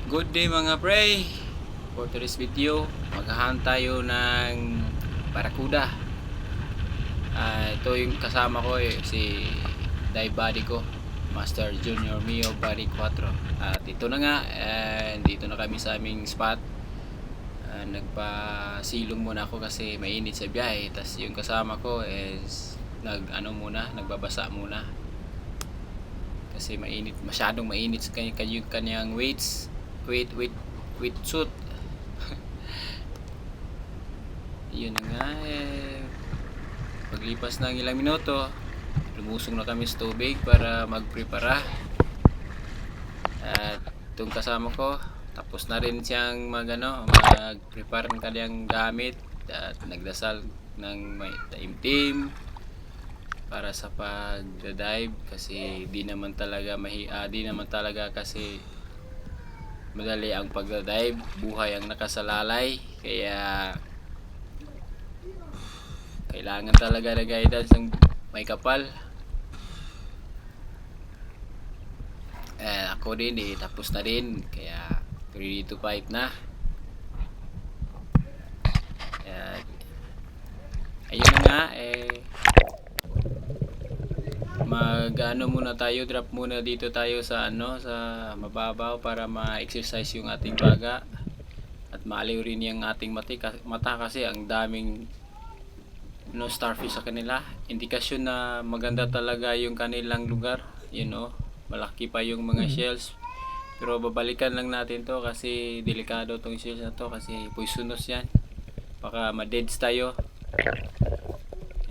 Good day mga pre. For today's video, maghahunt tayo ng barakuda. Ito yung kasama ko si dive buddy ko, Master Junior Mio Bari 4. At ito na nga, dito na kami sa aming spot. Nagpasilong muna ako kasi mainit sa biyahe. Tapos yung kasama ko is nagbabasa muna. Kasi mainit, masyadong mainit sa kanyang weights. Weight suit. Yun nga paglipas ng ilang minuto lumusong na kami sa tubig para magprepara. At itong kasama ko tapos na rin siyang mag-prepare ng kanyang gamit at nagdasal ng may taimtim para sa pag-dive kasi di naman talaga kasi madali ang pag-dive, buhay ang nakasalalay, kaya kailangan talaga na guidance ng may kapal. Ako din tapos na din, kaya ready to fight na. Ayun na nga muna tayo, drop muna dito tayo sa sa mababaw para ma-exercise yung ating baga at maaliw rin yung ating mata kasi ang daming starfish sa kanila. Indikasyon na maganda talaga yung kanilang lugar, malaki pa yung mga shells, pero babalikan lang natin to kasi delikado tong shells na to kasi poisonous yan, baka ma-deads tayo.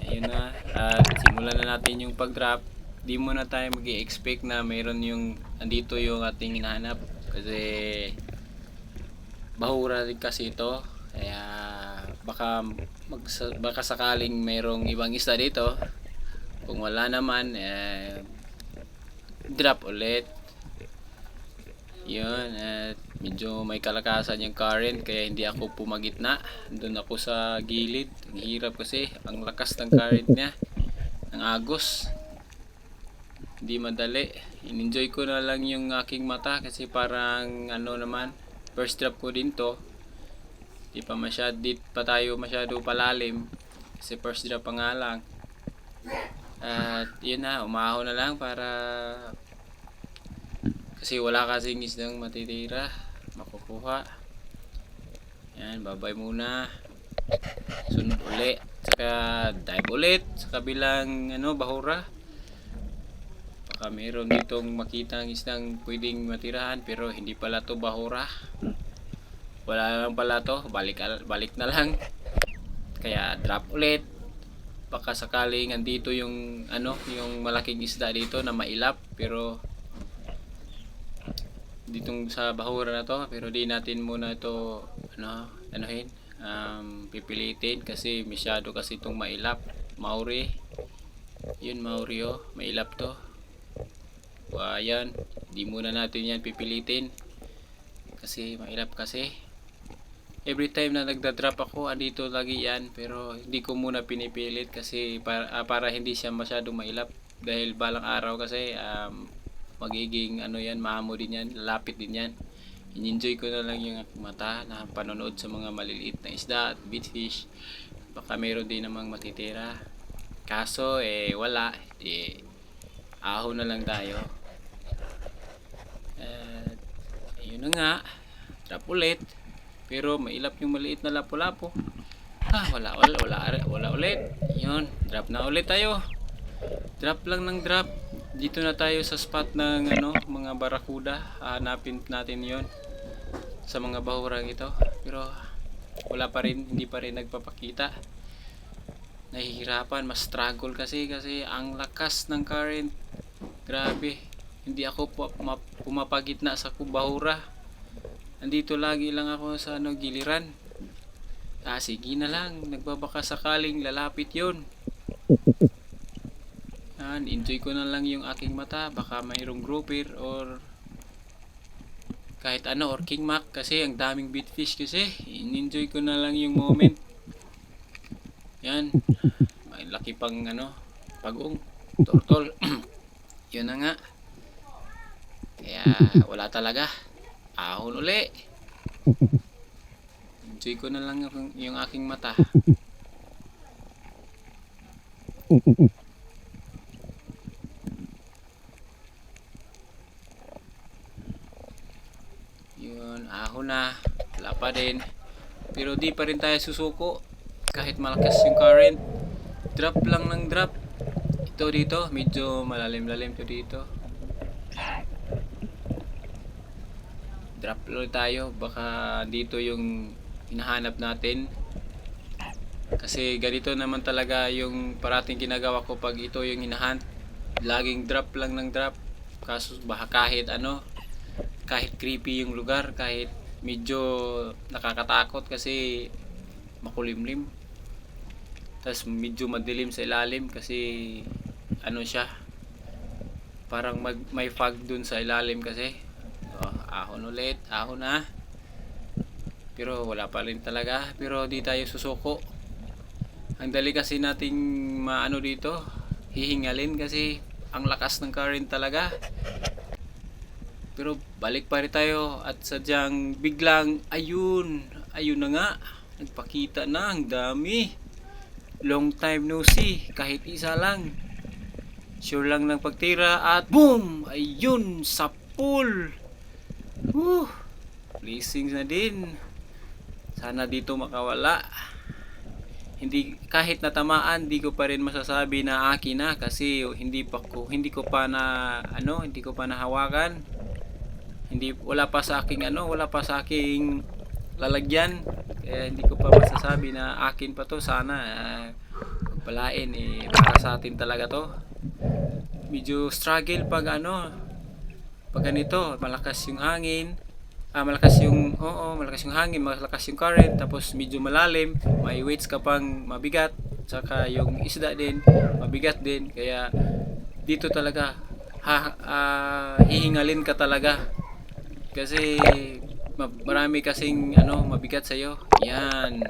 Ayun na, at simulan na natin yung pag-drop. Di muna tayo mag-i-expect na mayroon andito yung ating hinahanap kasi bahura rin kasi ito, kaya baka sakaling mayroong ibang isda dito. Kung wala naman drop ulit. Yun, at medyo may kalakasan yung current kaya hindi ako pumagitna, doon ako sa gilid. Ang hirap kasi ang lakas ng current niya, ang agos, hindi madali. In-enjoy ko na lang yung aking mata kasi parang naman, first drop ko din to. Di pa tayo masyado palalim kasi first drop pa nga lang. At yun na, umahon na lang para kasi wala kasing isdang matitira makukuha. Yan, babay muna, sunod uli, saka dive ulit sa kabilang bahura. Baka meron ditong makita ang isdang pwedeng matirahan pero hindi pala to bahura, wala lang pala to, balik na lang, kaya drop ulit. Baka sakaling andito yung yung malaking isda dito na mailap pero ditong sa bahura na to, pero di natin muna ito pipilitin kasi masyado kasi itong mailap. Mauri, yun, mauri mailap to. Ayan, di muna natin yan pipilitin kasi mailap kasi. Every time na nagda-drop ako andito lagi yan, pero hindi ko muna pinipilit kasi para hindi siya masyadong mailap dahil balang araw kasi magiging yan, maamo din yan, lalapit din yan. In-enjoy ko na lang yung mata na panonood sa mga maliliit na isda at beachfish. Baka mayroon din namang matitira, kaso wala, ahon na lang tayo. Ayun na nga, drop ulit pero mailap yung maliit na lapu-lapu. Wala ulit. Yun, drop na ulit tayo. Drop lang ng drop. Dito na tayo sa spot ng mga barakuda. Hanapin natin yon sa mga bahurang ito, pero wala pa rin, hindi pa rin nagpapakita. Nahihirapan, mas struggle kasi ang lakas ng current, grabe. Hindi ako pumapagitna sa bahura, andito lagi lang ako sa giliran. Sige na lang, nagbabaka sakaling lalapit yon. Enjoy ko na lang yung aking mata, baka mayroong grouper or kahit or king mac kasi ang daming bitfish kasi. Enjoy ko na lang yung moment. Yan, may laki pang pagong turtle. Yun na nga, kaya wala talaga. Ahon uli. Enjoy ko na lang yung aking mata. Yun, ahon na. Wala pa din. Pero di pa rin tayo susuko. Kahit malakas yung current. Drop lang ng drop. Ito dito, medyo malalim-lalim to dito. Drop ulit tayo. Baka dito yung hinahanap natin. Kasi ganito naman talaga yung parating ginagawa ko pag ito yung hinahunt. Laging drop lang ng drop. Kaso baka kahit ano, kahit creepy yung lugar, kahit medyo nakakatakot kasi makulimlim. Tapos medyo madilim sa ilalim kasi ano siya, parang may fog dun sa ilalim kasi. Ahon ulit, ahon na. Pero wala pa rin talaga. Pero di tayo susuko. Ang dali kasi nating maano dito, hihingalin kasi ang lakas ng current talaga. Pero balik pa rin tayo at sadyang biglang ayun na nga, nagpakita na, ang dami. Long time no see, kahit isa lang. Sure lang ng pagtira at boom! Ayun, sa pool. Blessings na din. Sana dito makawala. Hindi, kahit natamaan, di ko pa rin masasabi na akin na kasi hindi ko pa nahawakan. Wala pa sa aking lalagyan. Kaya hindi ko pa masasabi na akin pa to. Sana pagpalain para sa atin talaga to. Medyo struggle pag ganito, malakas yung hangin. Malakas yung hangin, malakas yung current, tapos medyo malalim, may weights ka pang mabigat, saka yung isda din mabigat din, kaya dito talaga hihingalin ka talaga kasi marami kasing mabigat sa iyo. Yan.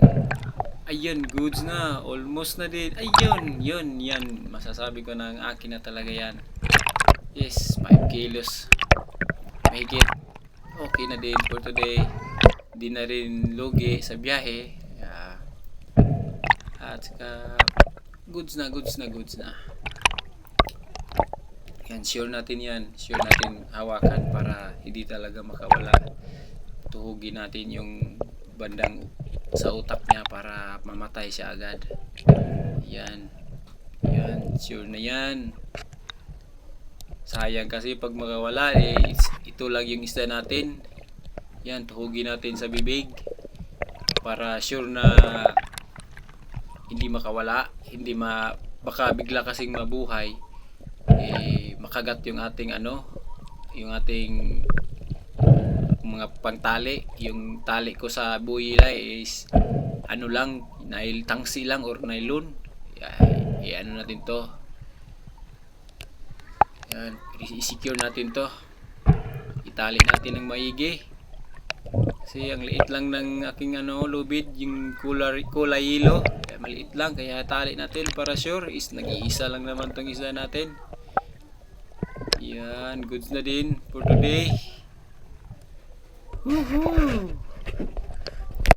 Ayun, goods na, almost na din. Ayun, yan masasabi ko na ang akin na talaga yan. Yes, 5 kilos mahigit. Okay na din for today. Di na rin lugi sa biyahe. At saka goods na. Yan, sure natin hawakan para hindi talaga makawala. Tuhugin natin yung bandang sa utak niya para mamatay siya agad. Yan, sure na yan. Sayang kasi pag makawala ito lang yung isda natin. Yan, tuhugin natin sa bibig para sure na hindi makawala, baka bigla kasing mabuhay, makagat yung ating yung ating mga pangtali. Yung tali ko sa buhay is tangsi lang or nylon. Natin to. Yan, i-secure natin to. Itali natin ng maigi. Kasi ang liit lang ng aking lubid, yung kulay yelo. Kaya maliit lang, kaya tali natin para sure is nag-iisa lang naman tong isda natin. Yan, goods na din for today. Woohoo!